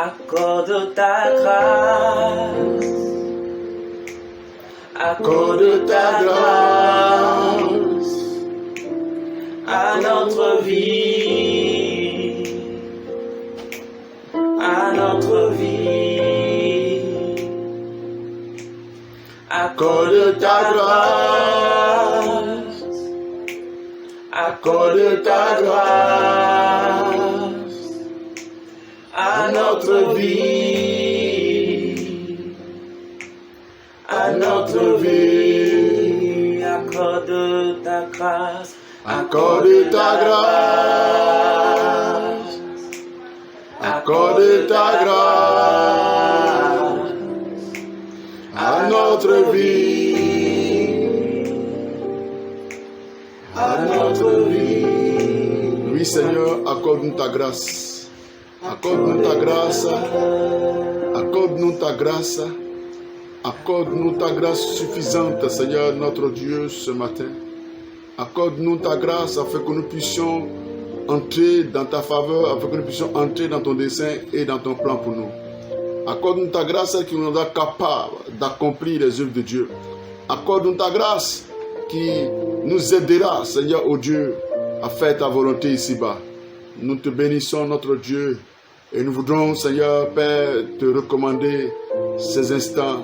Accorde ta grâce. Accorde ta grâce à notre vie, à notre vie. Accorde ta grâce, accorde ta grâce à notre vie, à notre vie. Accorde ta grâce, accorde ta grâce, accorde ta grâce à notre vie, à notre vie. Oui Seigneur, accorde-nous ta grâce. Accorde-nous ta grâce. Accorde-nous ta grâce. Accorde-nous ta grâce suffisante, Seigneur notre Dieu, ce matin. Accorde-nous ta grâce afin que nous puissions entrer dans ta faveur, afin que nous puissions entrer dans ton dessein et dans ton plan pour nous. Accorde-nous ta grâce qui nous rendra capables d'accomplir les œuvres de Dieu. Accorde-nous ta grâce qui nous aidera, Seigneur, ô Dieu, à faire ta volonté ici-bas. Nous te bénissons, notre Dieu, et nous voudrons, Seigneur, Père, te recommander ces instants,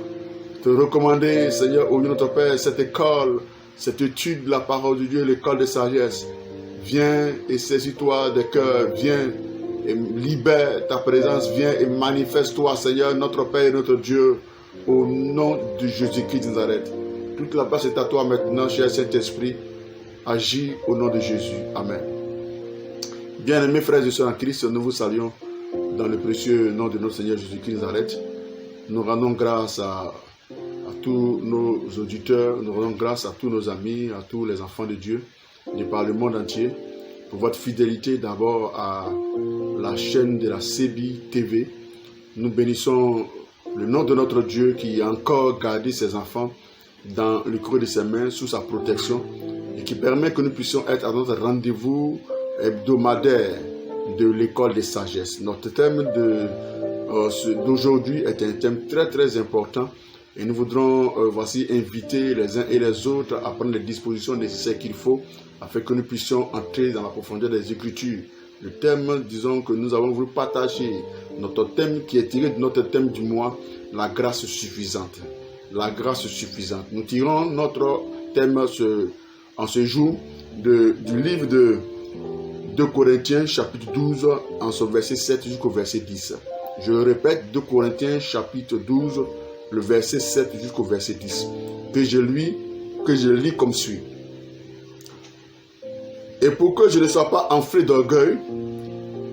te recommander, Seigneur, ô Dieu, notre Père, cette école, cette étude de la parole de Dieu, l'école de sagesse. Viens et saisis-toi des cœurs, viens et libère ta présence, viens et manifeste-toi, Seigneur, notre Père et notre Dieu, au nom de Jésus-Christ de Nazareth. Toute la place est à toi maintenant, cher Saint-Esprit. Agis au nom de Jésus. Amen. Bien-aimés frères et sœurs en Christ, nous vous saluons dans le précieux nom de notre Seigneur Jésus-Christ de Nazareth. Nous rendons grâce à tous nos auditeurs, nous rendons grâce à tous nos amis, à tous les enfants de Dieu, de par le monde entier, pour votre fidélité d'abord à la chaîne de la CEBI TV. Nous bénissons le nom de notre Dieu qui a encore gardé ses enfants dans le creux de ses mains, sous sa protection, et qui permet que nous puissions être à notre rendez-vous hebdomadaire de l'école des sagesses. Notre thème d'aujourd'hui est un thème très très important et nous voudrons voici inviter les uns et les autres à prendre les dispositions nécessaires qu'il faut afin que nous puissions entrer dans la profondeur des Écritures. Le thème, disons que nous avons voulu partager notre thème qui est tiré de notre thème du mois, la grâce suffisante. La grâce suffisante. Nous tirons notre thème en ce jour du livre de 2 Corinthiens chapitre 12 en son verset 7 jusqu'au verset 10. Je le répète, 2 Corinthiens chapitre 12, le verset 7 jusqu'au verset 10. Que je lis comme suit. Et pour que je ne sois pas enflé d'orgueil,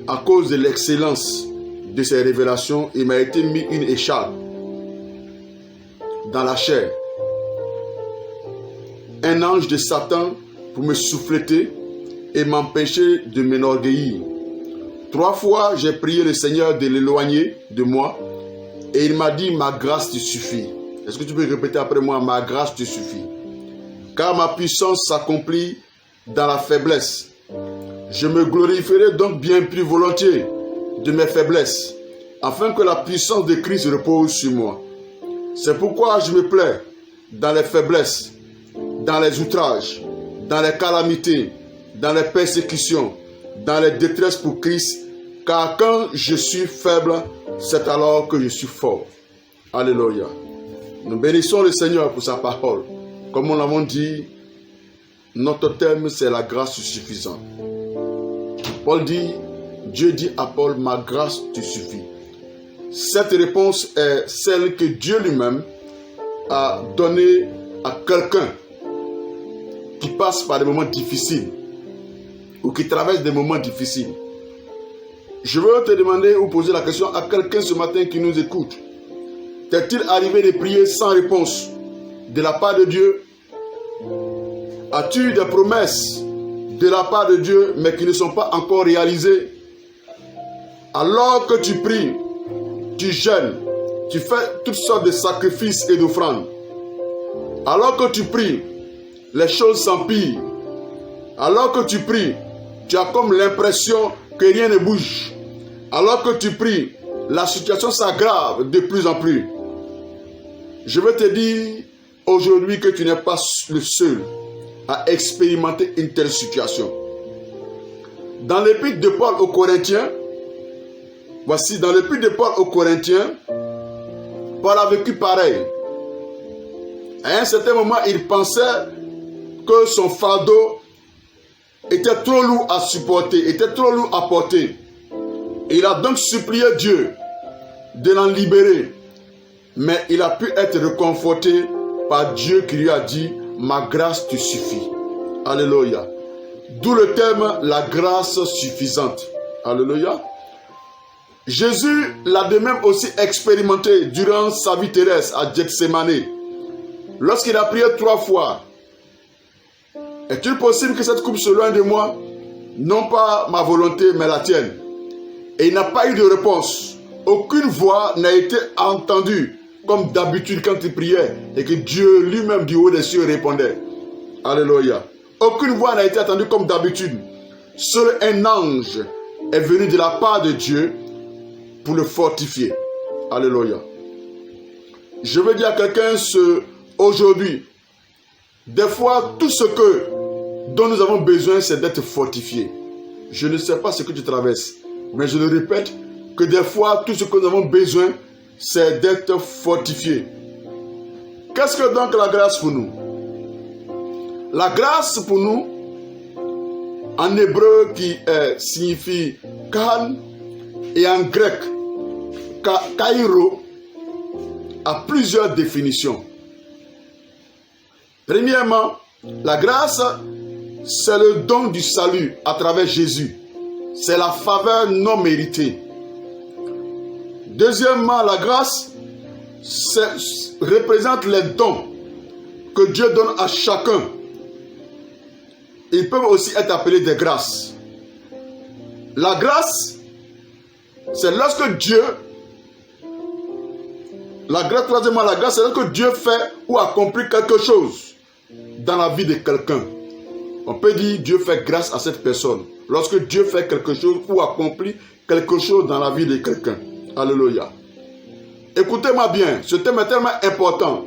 à cause de l'excellence de ces révélations, il m'a été mis une écharpe dans la chair, un ange de Satan pour me souffleter et m'empêcher de m'enorgueillir. 3 fois, j'ai prié le Seigneur de l'éloigner de moi et il m'a dit, ma grâce te suffit. Est-ce que tu peux répéter après moi, ma grâce te suffit? Car ma puissance s'accomplit dans la faiblesse. Je me glorifierai donc bien plus volontiers de mes faiblesses, afin que la puissance de Christ repose sur moi. C'est pourquoi je me plais dans les faiblesses, dans les outrages, dans les calamités, dans les persécutions, dans les détresses pour Christ, car quand je suis faible, c'est alors que je suis fort. Alléluia. Nous bénissons le Seigneur pour sa parole. Comme nous l'avons dit, notre thème c'est la grâce suffisante. Paul dit, Dieu dit à Paul, ma grâce te suffit. Cette réponse est celle que Dieu lui-même a donnée à quelqu'un qui passe par des moments difficiles ou qui traverse des moments difficiles. Je veux te demander ou poser la question à quelqu'un ce matin qui nous écoute. T'est-il arrivé de prier sans réponse de la part de Dieu? As-tu des promesses de la part de Dieu mais qui ne sont pas encore réalisées? Alors que tu pries, tu jeûnes, tu fais toutes sortes de sacrifices et d'offrandes. Alors que tu pries, les choses s'empirent. Alors que tu pries, tu as comme l'impression que rien ne bouge. Alors que tu pries, la situation s'aggrave de plus en plus. Je veux te dire aujourd'hui que tu n'es pas le seul à expérimenter une telle situation. Dans l'épître de Paul aux Corinthiens, voici, dans l'épître de Paul aux Corinthiens, Paul a vécu pareil. À un certain moment, il pensait que son fardeau était trop lourd à supporter, était trop lourd à porter. Et il a donc supplié Dieu de l'en libérer. Mais il a pu être réconforté par Dieu qui lui a dit « Ma grâce te suffit ». Alléluia. D'où le terme « la grâce suffisante ». Alléluia. Jésus l'a de même aussi expérimenté durant sa vie terrestre à Gethsémani. Lorsqu'il a prié 3 fois, « Est-il possible que cette coupe soit loin de moi? Non pas ma volonté, mais la tienne. » Et il n'a pas eu de réponse. Aucune voix n'a été entendue comme d'habitude quand il priait et que Dieu lui-même du haut des cieux répondait. Alléluia. Aucune voix n'a été entendue comme d'habitude. Seul un ange est venu de la part de Dieu pour le fortifier. Alléluia. Je veux dire à quelqu'un aujourd'hui, des fois, tout ce dont nous avons besoin, c'est d'être fortifiés. Je ne sais pas ce que tu traverses, mais je le répète, que des fois, tout ce que nous avons besoin, c'est d'être fortifiés. Qu'est-ce que donc la grâce pour nous? La grâce pour nous, en hébreu qui signifie kan, et en grec, kairo, a plusieurs définitions. Premièrement, la grâce, c'est le don du salut à travers Jésus. C'est la faveur non méritée. Deuxièmement, la grâce représente les dons que Dieu donne à chacun. Ils peuvent aussi être appelés des grâces. La grâce, c'est lorsque Dieu, troisièmement, la grâce, c'est lorsque Dieu fait ou accomplit quelque chose dans la vie de quelqu'un. On peut dire Dieu fait grâce à cette personne. Lorsque Dieu fait quelque chose ou accomplit quelque chose dans la vie de quelqu'un. Alléluia. Écoutez-moi bien, ce thème est tellement important,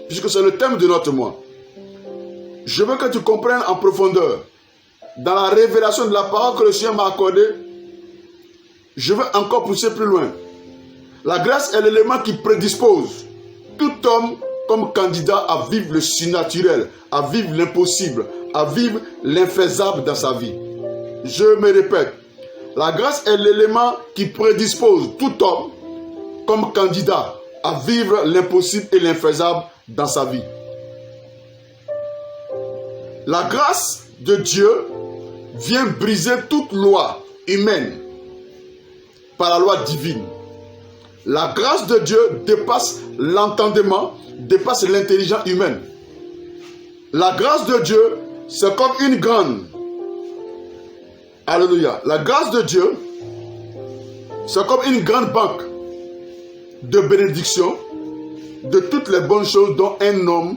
puisque c'est le thème de notre mois. Je veux que tu comprennes en profondeur, dans la révélation de la parole que le Seigneur m'a accordée, je veux encore pousser plus loin. La grâce est l'élément qui prédispose tout homme comme candidat à vivre le surnaturel, à vivre l'impossible, à vivre l'infaisable dans sa vie. Je me répète, la grâce est l'élément qui prédispose tout homme comme candidat à vivre l'impossible et l'infaisable dans sa vie. La grâce de Dieu vient briser toute loi humaine par la loi divine. La grâce de Dieu dépasse l'entendement, dépasse l'intelligence humaine. La grâce de Dieu, c'est comme une grande. Alléluia. La grâce de Dieu, c'est comme une grande banque de bénédiction de toutes les bonnes choses dont un homme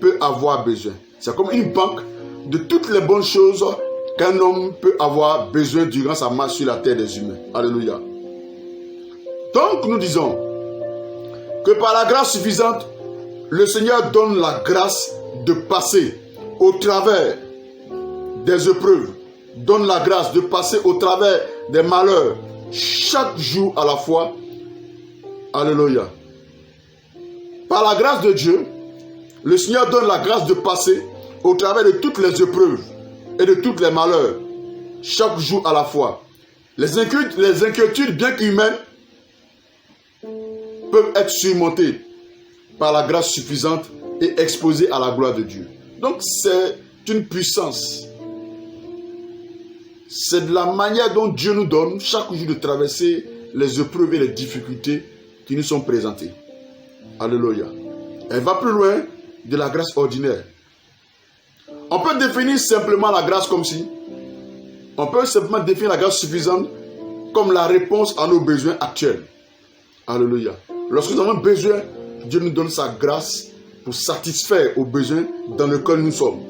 peut avoir besoin. C'est comme une banque de toutes les bonnes choses qu'un homme peut avoir besoin durant sa marche sur la terre des humains. Alléluia. Donc nous disons que par la grâce suffisante, le Seigneur donne la grâce de passer au travers des épreuves, donne la grâce de passer au travers des malheurs, chaque jour à la fois. Alléluia. Par la grâce de Dieu, le Seigneur donne la grâce de passer au travers de toutes les épreuves et de tous les malheurs, chaque jour à la fois. Les inquiétudes bien qu'humaines peuvent être surmontées par la grâce suffisante et exposées à la gloire de Dieu. Donc c'est une puissance. C'est de la manière dont Dieu nous donne chaque jour de traverser les épreuves et les difficultés qui nous sont présentées. Alléluia. Elle va plus loin de la grâce ordinaire. On peut définir simplement la grâce comme si, on peut simplement définir la grâce suffisante comme la réponse à nos besoins actuels. Alléluia. Lorsque nous avons besoin, Dieu nous donne sa grâce pour satisfaire aux besoins dans lesquels nous sommes.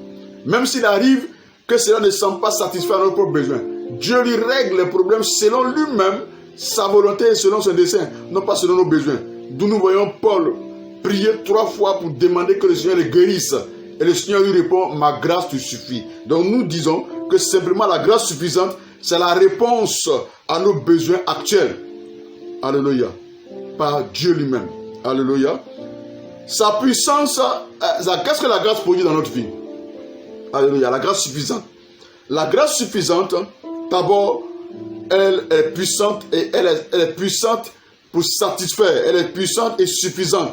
Même s'il arrive que cela ne semble pas satisfaire nos propres besoins, Dieu lui règle les problèmes selon lui-même sa volonté et selon son dessein, non pas selon nos besoins. D'où nous voyons Paul prier 3 fois pour demander que le Seigneur le guérisse. Et le Seigneur lui répond, ma grâce te suffit. Donc nous disons que simplement la grâce suffisante, c'est la réponse à nos besoins actuels. Alléluia. Par Dieu lui-même. Alléluia. Sa puissance, qu'est-ce que la grâce produit dans notre vie? Alléluia. La grâce suffisante. La grâce suffisante, d'abord, elle est puissante et elle est puissante pour satisfaire. Elle est puissante et suffisante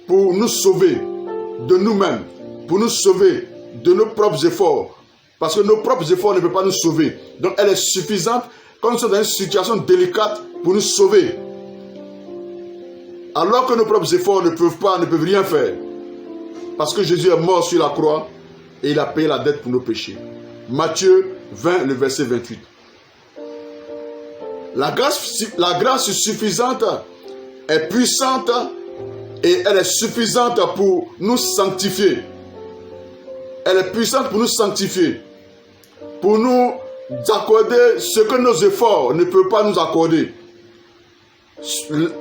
pour nous sauver de nous-mêmes, pour nous sauver de nos propres efforts. Parce que nos propres efforts ne peuvent pas nous sauver. Donc elle est suffisante quand nous sommes dans une situation délicate pour nous sauver. Alors que nos propres efforts ne peuvent rien faire. Parce que Jésus est mort sur la croix et il a payé la dette pour nos péchés. Matthieu 20, le verset 28. La grâce suffisante est puissante et elle est suffisante pour nous sanctifier. Elle est puissante pour nous sanctifier. Pour nous accorder ce que nos efforts ne peuvent pas nous accorder.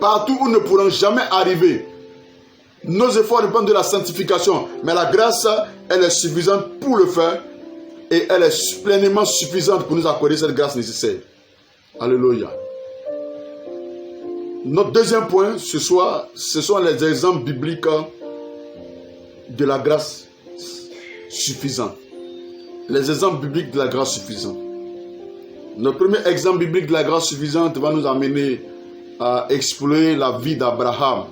Partout où nous ne pourrons jamais arriver. Nos efforts dépendent de la sanctification. Mais la grâce, elle est suffisante pour le faire. Et elle est pleinement suffisante pour nous accorder cette grâce nécessaire. Alléluia. Notre deuxième point ce soir, ce sont les exemples bibliques de la grâce suffisante. Les exemples bibliques de la grâce suffisante. Notre premier exemple biblique de la grâce suffisante va nous amener à explorer la vie d'Abraham.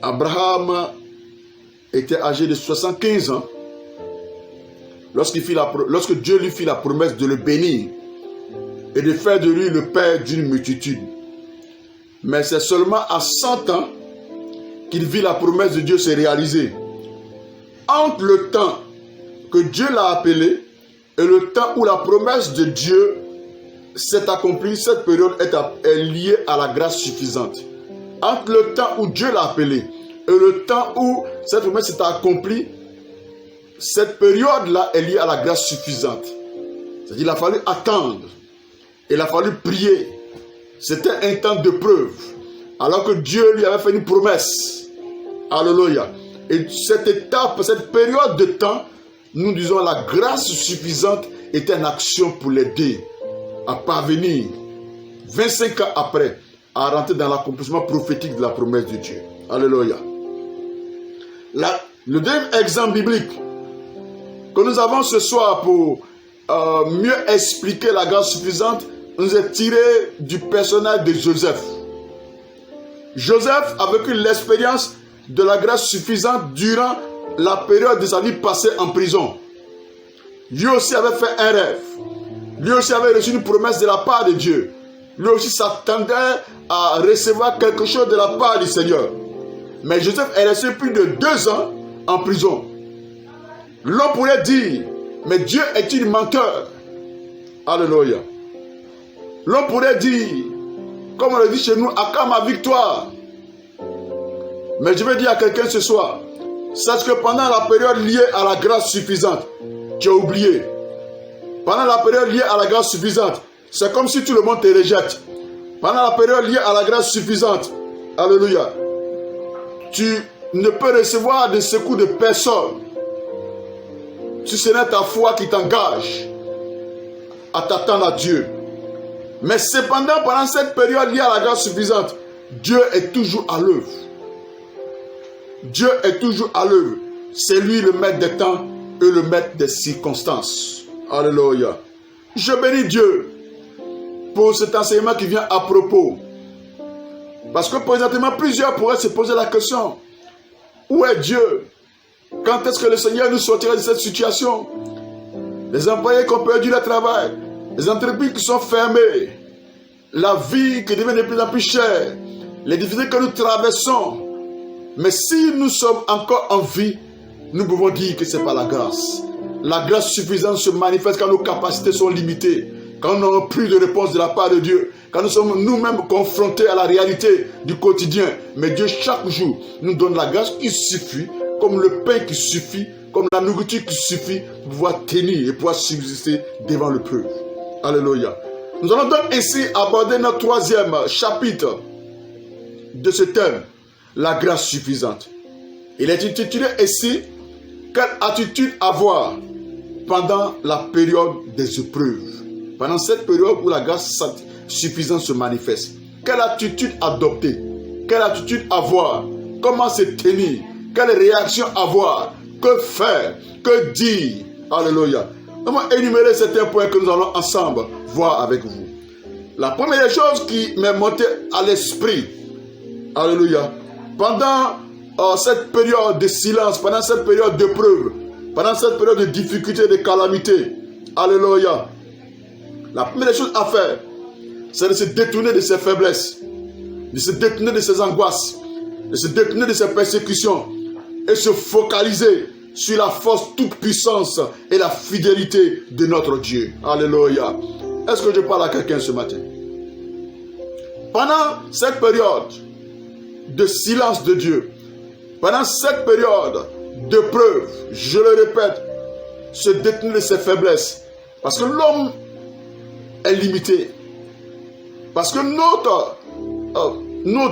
Abraham était âgé de 75 ans lorsque Dieu lui fit la promesse de le bénir et de faire de lui le père d'une multitude. Mais c'est seulement à 100 ans qu'il vit la promesse de Dieu se réaliser. Entre le temps que Dieu l'a appelé et le temps où la promesse de Dieu s'est accomplie, cette période est liée à la grâce suffisante. Entre le temps où Dieu l'a appelé et le temps où cette promesse s'est accomplie, cette période-là est liée à la grâce suffisante. C'est-à-dire qu'il a fallu attendre, il a fallu prier. C'était un temps de preuve, alors que Dieu lui avait fait une promesse. Alléluia. Et cette étape, cette période de temps, nous disons la grâce suffisante était en action pour l'aider à parvenir 25 ans après à rentrer dans l'accomplissement prophétique de la promesse de Dieu. Alléluia. Le deuxième exemple biblique que nous avons ce soir pour mieux expliquer la grâce suffisante nous est tiré du personnage de Joseph. Joseph a vécu l'expérience de la grâce suffisante durant la période de sa vie passée en prison. Lui aussi avait fait un rêve. Lui aussi avait reçu une promesse de la part de Dieu. Lui aussi s'attendait à recevoir quelque chose de la part du Seigneur. Mais Joseph est resté plus de 2 ans en prison. L'on pourrait dire, mais Dieu est-il menteur? Alléluia. L'on pourrait dire, comme on le dit chez nous, à quand ma victoire? Mais je vais dire à quelqu'un ce soir, sache que pendant la période liée à la grâce suffisante, tu as oublié. Pendant la période liée à la grâce suffisante, c'est comme si tout le monde te rejette. Pendant la période liée à la grâce suffisante, alléluia, tu ne peux recevoir de secours de personne. Si ce n'est ta foi qui t'engage à t'attendre à Dieu. Mais cependant, pendant cette période liée à la grâce suffisante, Dieu est toujours à l'œuvre. Dieu est toujours à l'œuvre. C'est lui le maître des temps et le maître des circonstances. Alléluia. Je bénis Dieu pour cet enseignement qui vient à propos. Parce que présentement, plusieurs pourraient se poser la question. Où est Dieu? Quand est-ce que le Seigneur nous sortira de cette situation? Les employés qui ont perdu le travail, les entreprises qui sont fermées, la vie qui devient de plus en plus chère, les difficultés que nous traversons. Mais si nous sommes encore en vie, nous pouvons dire que ce n'est pas la grâce. La grâce suffisante se manifeste quand nos capacités sont limitées, quand nous n'avons plus de réponse de la part de Dieu, quand nous sommes nous-mêmes confrontés à la réalité du quotidien. Mais Dieu, chaque jour, nous donne la grâce qui suffit, comme le pain qui suffit, comme la nourriture qui suffit pour pouvoir tenir et pouvoir subsister devant le peuple. Alléluia. Nous allons donc ainsi aborder notre troisième chapitre de ce thème, la grâce suffisante. Il est intitulé ici, quelle attitude avoir pendant la période des épreuves, pendant cette période où la grâce suffisante se manifeste. Quelle attitude adopter? Quelle attitude avoir? Comment se tenir? Quelle réaction avoir? Que faire? Que dire? Alléluia. On va énumérer certains points que nous allons ensemble voir avec vous. La première chose qui m'est montée à l'esprit, alléluia, pendant cette période de silence, pendant cette période d'épreuve, pendant cette période de difficulté, de calamité, alléluia, la première chose à faire, c'est de se détourner de ses faiblesses, de se détourner de ses angoisses, de se détourner de ses persécutions et se focaliser sur la force toute puissance et la fidélité de notre Dieu. Alléluia. Est-ce que je parle à quelqu'un ce matin? Pendant cette période de silence de Dieu, pendant cette période d'épreuve, je le répète, se détourner de ses faiblesses, parce que l'homme est limité, parce que nos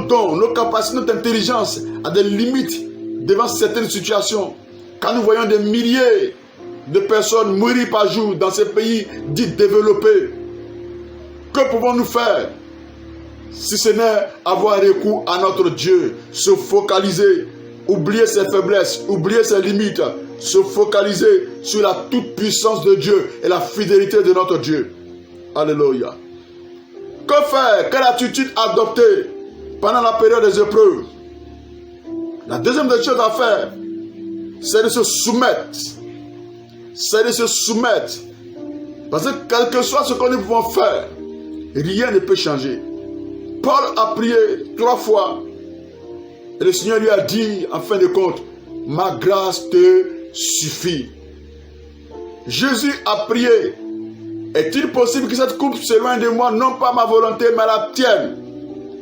dons, nos capacités, notre intelligence a des limites devant certaines situations. Quand nous voyons des milliers de personnes mourir par jour dans ces pays dits développés, que pouvons-nous faire si ce n'est avoir recours à notre Dieu, se focaliser, oublier ses faiblesses, oublier ses limites, se focaliser sur la toute-puissance de Dieu et la fidélité de notre Dieu. Alléluia. Que faire? Quelle attitude adopter pendant la période des épreuves? La deuxième des choses à faire, c'est de se soumettre. C'est de se soumettre. Parce que quel que soit ce que nous pouvons faire, rien ne peut changer. Paul a prié 3 fois. Et le Seigneur lui a dit, en fin de compte, ma grâce te suffit. Jésus a prié. Est-il possible que cette coupe s'éloigne de moi, non pas ma volonté, mais la tienne?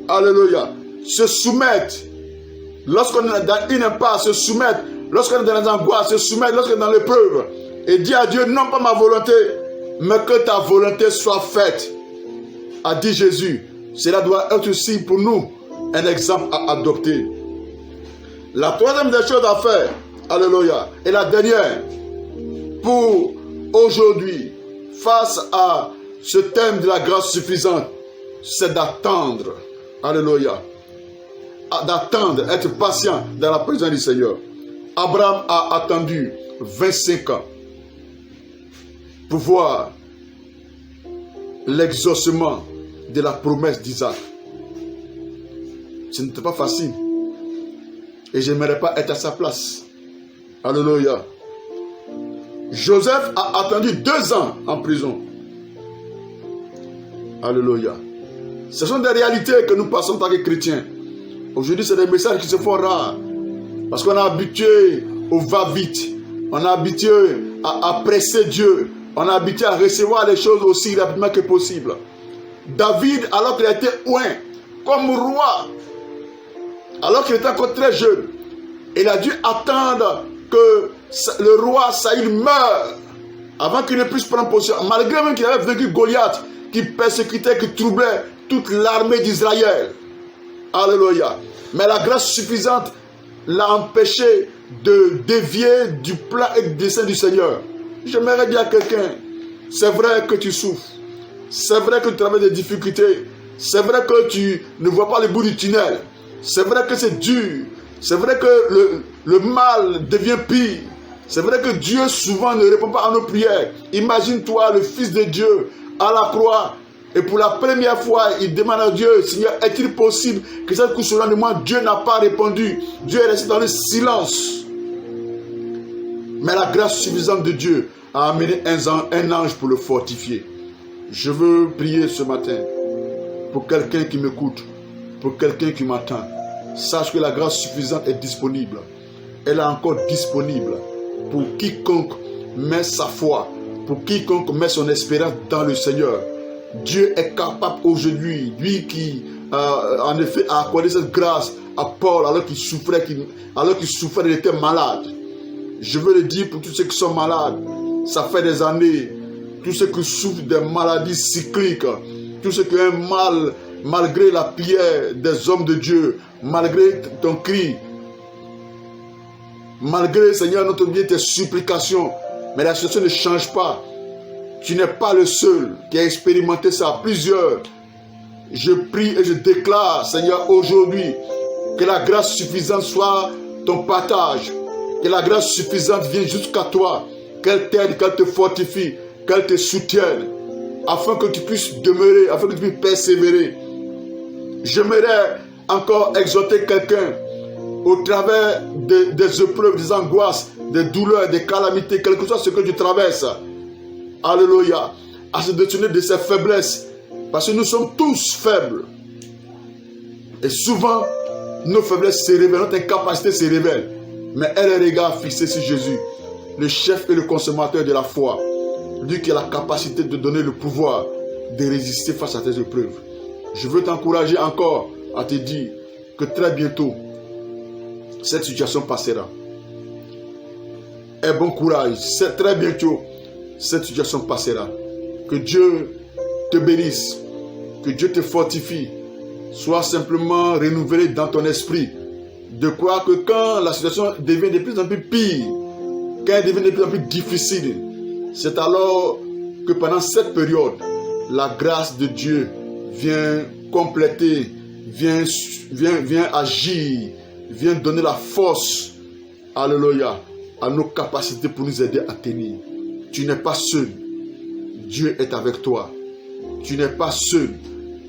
Alléluia. Se soumettre. Lorsqu'on est dans une impasse, se soumettre. Lorsqu'on est dans les angoisses, se soumettre. Lorsqu'on est dans l'épreuve. Et dire à Dieu, non pas ma volonté, mais que ta volonté soit faite. A dit Jésus. Cela doit être aussi pour nous un exemple à adopter. La troisième des choses à faire, alléluia, et la dernière, pour aujourd'hui, face à ce thème de la grâce suffisante, c'est d'attendre, alléluia, d'attendre, être patient dans la présence du Seigneur. Abraham a attendu 25 ans pour voir l'exaucement de la promesse d'Isaac. Ce n'était pas facile. Et je n'aimerais pas être à sa place. Alléluia. Joseph a attendu 2 ans en prison. Alléluia. Ce sont des réalités que nous passons en tant que chrétiens. Aujourd'hui, c'est des messages qui se font rares. Parce qu'on est habitué au va-vite. On est habitué à presser Dieu. On est habitué à recevoir les choses aussi rapidement que possible. David, alors qu'il était oint comme roi, alors qu'il était encore très jeune, il a dû attendre que le roi Saül meure avant qu'il ne puisse prendre position, malgré même qu'il avait vaincu Goliath, qui persécutait, qui troublait toute l'armée d'Israël. Alléluia. Mais la grâce suffisante l'a empêché de dévier du plan et du dessein du Seigneur. J'aimerais dire à quelqu'un, c'est vrai que tu souffres. C'est vrai que tu traverses des difficultés. C'est vrai que tu ne vois pas le bout du tunnel. C'est vrai que c'est dur. C'est vrai que le mal devient pire. C'est vrai que Dieu souvent ne répond pas à nos prières. Imagine-toi le Fils de Dieu à la croix. Et pour la première fois, il demande à Dieu, Seigneur, est-il possible que cette couche soit de moi? Dieu n'a pas répondu. Dieu est resté dans le silence. Mais la grâce suffisante de Dieu a amené un ange pour le fortifier. Je veux prier ce matin pour quelqu'un qui m'écoute, pour quelqu'un qui m'entend. Sache que la grâce suffisante est disponible. Elle est encore disponible pour quiconque met sa foi, pour quiconque met son espérance dans le Seigneur. Dieu est capable aujourd'hui, lui qui en effet a accordé cette grâce à Paul alors qu'il souffrait, il était malade. Je veux le dire pour tous ceux qui sont malades, ça fait des années. Tous ceux qui souffrent de maladies cycliques, tout ce qui est mal, malgré la prière des hommes de Dieu, malgré ton cri, malgré, Seigneur, notre bien, tes supplications, mais la situation ne change pas. Tu n'es pas le seul qui a expérimenté ça. Plusieurs. Je prie et je déclare, Seigneur, aujourd'hui, que la grâce suffisante soit ton partage. Que la grâce suffisante vienne jusqu'à toi. Qu'elle t'aide, qu'elle te fortifie, qu'elle te soutienne. Afin que tu puisses demeurer, afin que tu puisses persévérer. J'aimerais encore exhorter quelqu'un au travers des épreuves, des angoisses, des douleurs, des calamités, quel que soit ce que tu traverses. Alléluia. À se détourner de ses faiblesses. Parce que nous sommes tous faibles. Et souvent, nos faiblesses se révèlent, notre incapacité se révèle. Mais elle est le regard fixé sur Jésus, le chef et le consommateur de la foi. Lui qui a la capacité de donner le pouvoir de résister face à tes épreuves. Je veux t'encourager encore à te dire que très bientôt, cette situation passera. Aie bon courage. Très bientôt, cette situation passera. Que Dieu te bénisse. Que Dieu te fortifie. Sois simplement renouvelé dans ton esprit. De croire que quand la situation devient de plus en plus pire, quand elle devient de plus en plus difficile, c'est alors que pendant cette période, la grâce de Dieu vient compléter, vient agir, vient donner la force, alléluia, à nos capacités pour nous aider à tenir. Tu n'es pas seul. Dieu est avec toi. Tu n'es pas seul.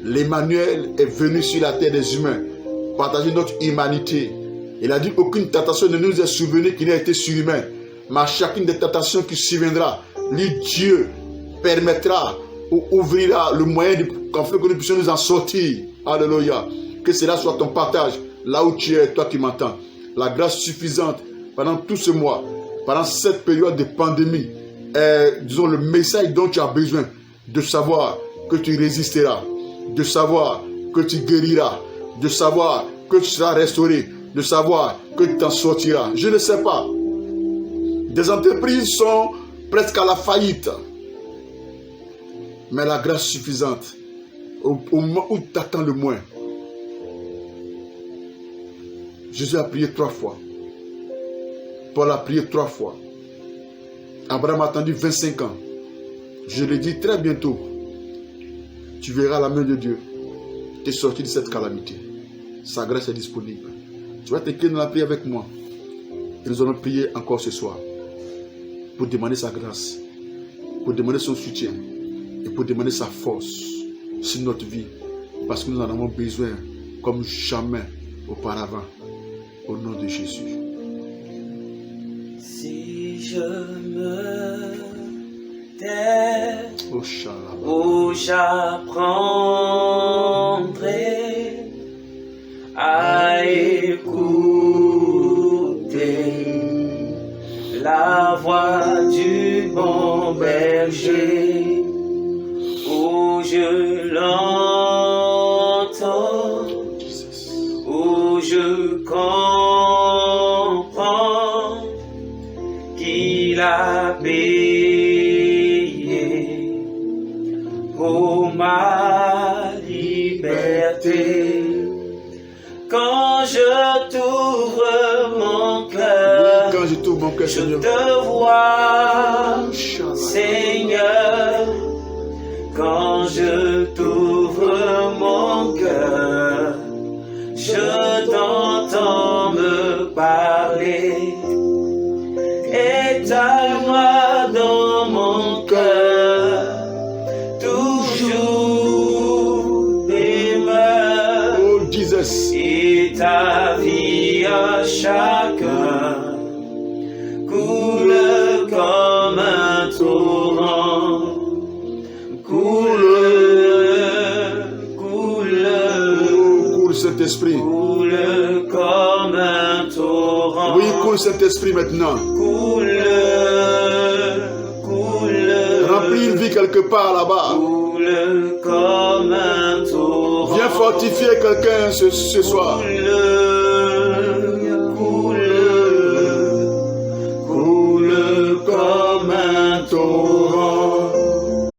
L'Emmanuel est venu sur la terre des humains, partager notre humanité. Il a dit aucune tentation ne nous est survenue qui n'a été surhumaine. Mais à chacune des tentations qui surviendra, lui, Dieu, permettra ou ouvrira le moyen afin que nous puissions nous en sortir. Alléluia. Que cela soit ton partage, là où tu es, toi qui m'entends. La grâce suffisante pendant tout ce mois, pendant cette période de pandémie, est, disons, le message dont tu as besoin de savoir que tu résisteras, de savoir que tu guériras, de savoir que tu seras restauré, de savoir que tu t'en sortiras. Je ne sais pas. Des entreprises sont presque à la faillite. Mais la grâce suffisante, au moment où tu attends le moins. Jésus a prié 3 fois. Paul a prié 3 fois. Abraham a attendu 25 ans. Je le dis très bientôt. Tu verras la main de Dieu te sortir de cette calamité. Sa grâce est disponible. Tu vas t'inquiéter dans la prière avec moi. Et nous allons prier encore ce soir. Pour demander sa grâce. Pour demander son soutien. Et pour demander sa force sur notre vie. Parce que nous en avons besoin comme jamais auparavant. Au nom de Jésus. Si je me tais, où j'apprendrai à écouter la voix du bon berger, où je l'entends, où je comprends qu'il a payé pour ma liberté. Quand je t'ouvre mon cœur, quand je t'ouvre mon cœur, je Seigneur, te vois, Seigneur. Quand je t'ouvre mon cœur, je t'entends me parler. Étale-moi dans mon cœur, toujours demeure. oh Jesus, Et ta vie à chacun coule comme un torrent. coule Saint-Esprit. Coule comme un torrent. Oui, coule Saint-Esprit maintenant. Coule. Remplis une vie quelque part là-bas. Coule comme un torrent. Viens fortifier quelqu'un ce soir. Coule